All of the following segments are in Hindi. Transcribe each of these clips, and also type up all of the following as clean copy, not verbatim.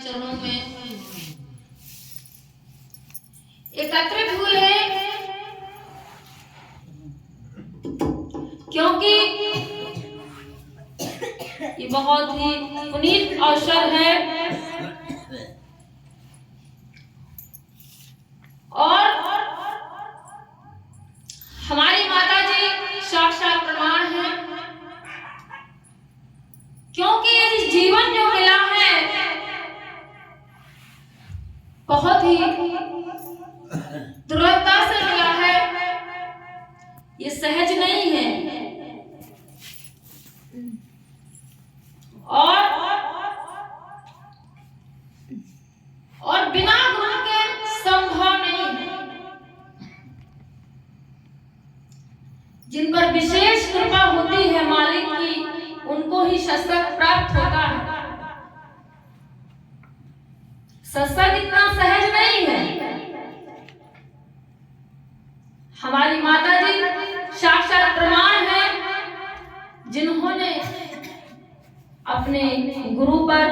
चरणों में एकत्रित हुए हैं, क्योंकि ये बहुत ही पुनीत अवसर है और हमारी माता जी साक्षात प्रमाण है, क्योंकि ये जीवन जो मिला है बहुत ही दुर्लभता से मिला है, ये सहज नहीं है और बिना गुरु के संभव नहीं है। जिन पर विशेष कृपा होती है मालिक की, उनको ही सत्संग प्राप्त होता है। सत्संग इतना सहज नहीं है। हमारी माता जी साक्षात प्रमाण है, जिन्होंने अपने गुरु पर,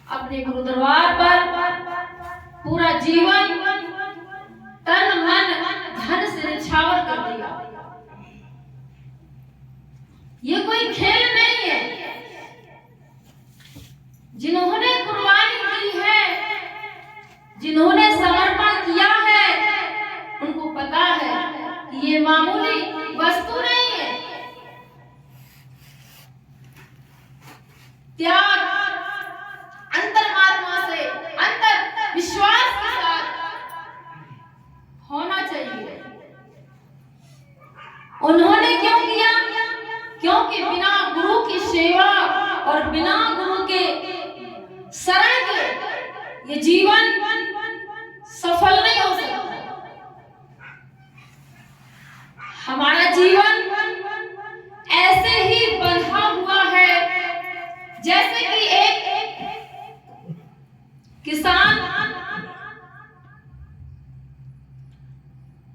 अपने गुरु दरबार पर पूरा जीवन तन मन धन से निछावर कर दिया। ये कोई खेल नहीं है। जिन्होंने कुर्बानी दी है, जिन्होंने समर्पण किया है, उनको पता है कि ये मामूली वस्तु नहीं है। त्याग अंतर्मात्मा से, अंतर विश्वास के साथ होना चाहिए। उन्होंने क्यों किया? क्योंकि बिना गुरु की सेवा और बिना गुरु के शरण के ये जीवन सफल नहीं हो सकता। हमारा जीवन ऐसे ही बंधा हुआ है जैसे कि एक किसान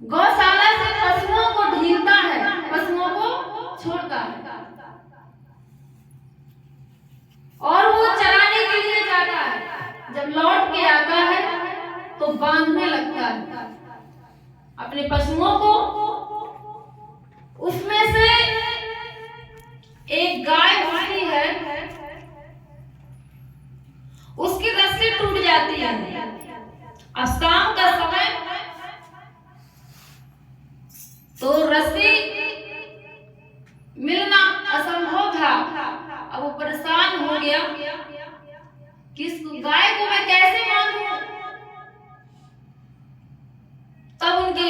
गौशाला से पशुओं को ढीलता है, पशुओं को छोड़ता है और वो चराने के लिए जाता है। जब लौट के आता है तो बांधने लगता है अपने पशुओं को। उसमें से एक गाय होती है, उसकी रस्सी टूट जाती है। अब शाम का समय तो रस्सी मिलना असंभव था। अब वो परेशान हो गया कि इस गाय को मैं कैसे बांधूं। तब उनके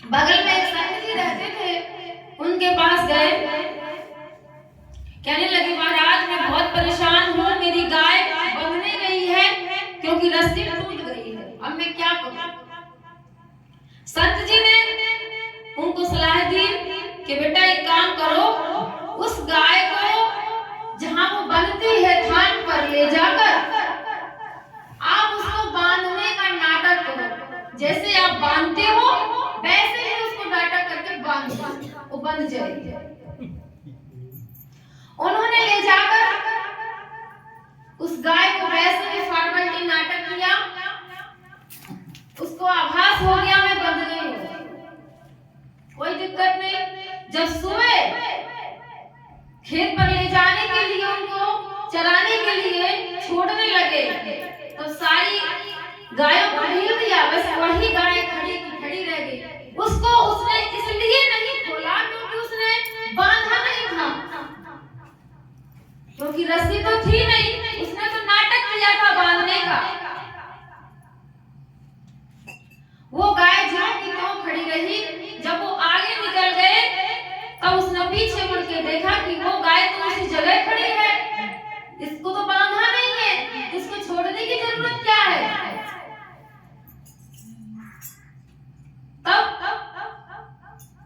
बगल में एक संत जी रहते थे, उनके पास गए, कहने लगे महाराज मैं बहुत परेशान हूँ, मेरी गाय बंधने गई है क्योंकि रस्सी टूट गई है, अब मैं क्या करूं। संत जी ने उनको सलाह दी कि बेटा एक काम करो, उस गाय को जहां वो बंधती है थान पर ले जाकर आप उसको बांधने का नाटक करो। जैसे आप बांधते हो वैसे ही उसको नाटक करके बांध दो, वो बंध जाएगी। उन्होंने ले जाकर उस गाय को वैसे ही फॉर्मेलिटी नाटक किया, उसको आभास हो गया मैं बंध गई हूँ, कोई दिक्कत नहीं। जब सुबह खेत पर ले जाने के लिए, उनको चराने के लिए छोड़ने लगे तो सारी गायों को ढील दिया, बस वही गाय खड़ी की खड़ी रह गई। उसको उसने इसलिए नहीं खोला क्योंकि उसने बांधा नहीं था, क्योंकि रस्सी तो थी नहीं, उसने तो नाटक किया था बांधने का। वो गाय जहाँ की तो खड़ी रही। जब वो आगे निकल गए तब उसने पीछे मुड़ के देखा कि वो गाय तो उसी जगह खड़ी है, इसको तो बांधा नहीं है, इसको छोड़ने की जरूरत क्या है। तब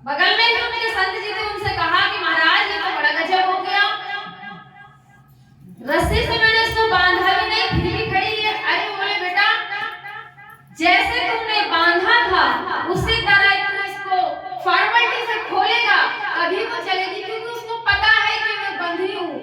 बगल में ही उनके संत जी थे, उनसे कहा कि महाराज ये तो बड़ा गजब हो गया, रस्सी से मैंने इसको बांधा भी नहीं फिर भी खड़ी है। अरे बोले बेटा जैसे तुमने बांधा था उसी तरह तू इसको फॉर्मेलिटी से खोलेगा तभी वो चलेगी, क्योंकि उसको पता है कि मैं बंधी हूँ।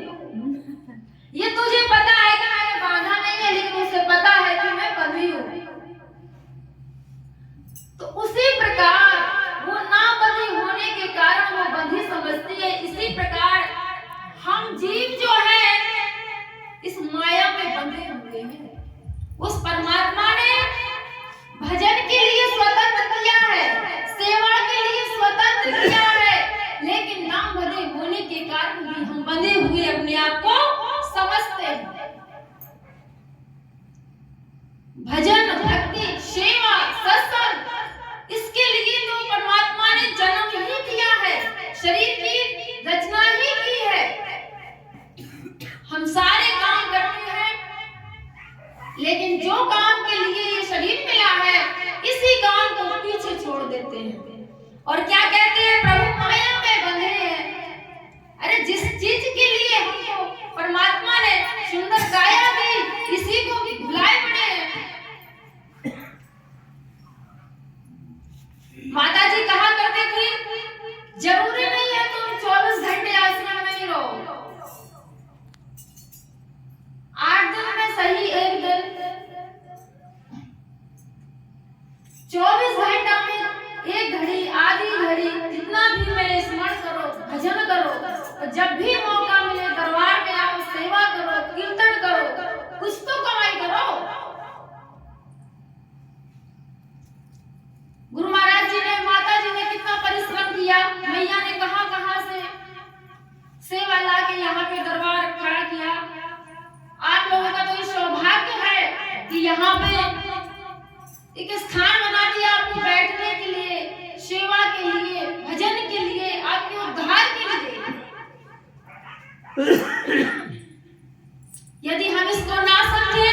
भजन, भक्ति, सेवा, सत्संग, इसके लिए तो परमात्मा ने जन्म ही दिया है, शरीर की रचना ही की है। हम सारे काम करते हैं, लेकिन जो काम के लिए ये शरीर मिला है, इसी काम को पीछे छोड़ देते हैं और क्या कहते हैं, प्रभु माया में बंधे हैं। अरे जिस चीज के लिए हमको परमात्मा ने सुंदर काया दी, इसी को भी भुलाए पड़े हैं। माता जी कहा करते थे, जरूरी नहीं है तुम 24 घंटे आश्रम में ही रहो, 8 दिन में सही, एक दिन 24 घंटा में एक घड़ी, आधी घड़ी, जितना भी मेरे स्मरण करो, भजन करो, और जब भी मौका मिले दरबार में आओ, सेवा करो, कीर्तन करो, कुछ तो कमाई करो। गुरु महाराज जी ने, माता जी ने कितना परिश्रम किया, मैया ने कहां से सेवा ला के यहाँ पे दरबार खड़ा किया। आप लोगों का तो सौभाग्य है कि यहाँ पे एक स्थान बना दिया आपको बैठने के लिए, सेवा के लिए, भजन के लिए, आपके उद्धार के लिए। यदि हम इसको ना समझे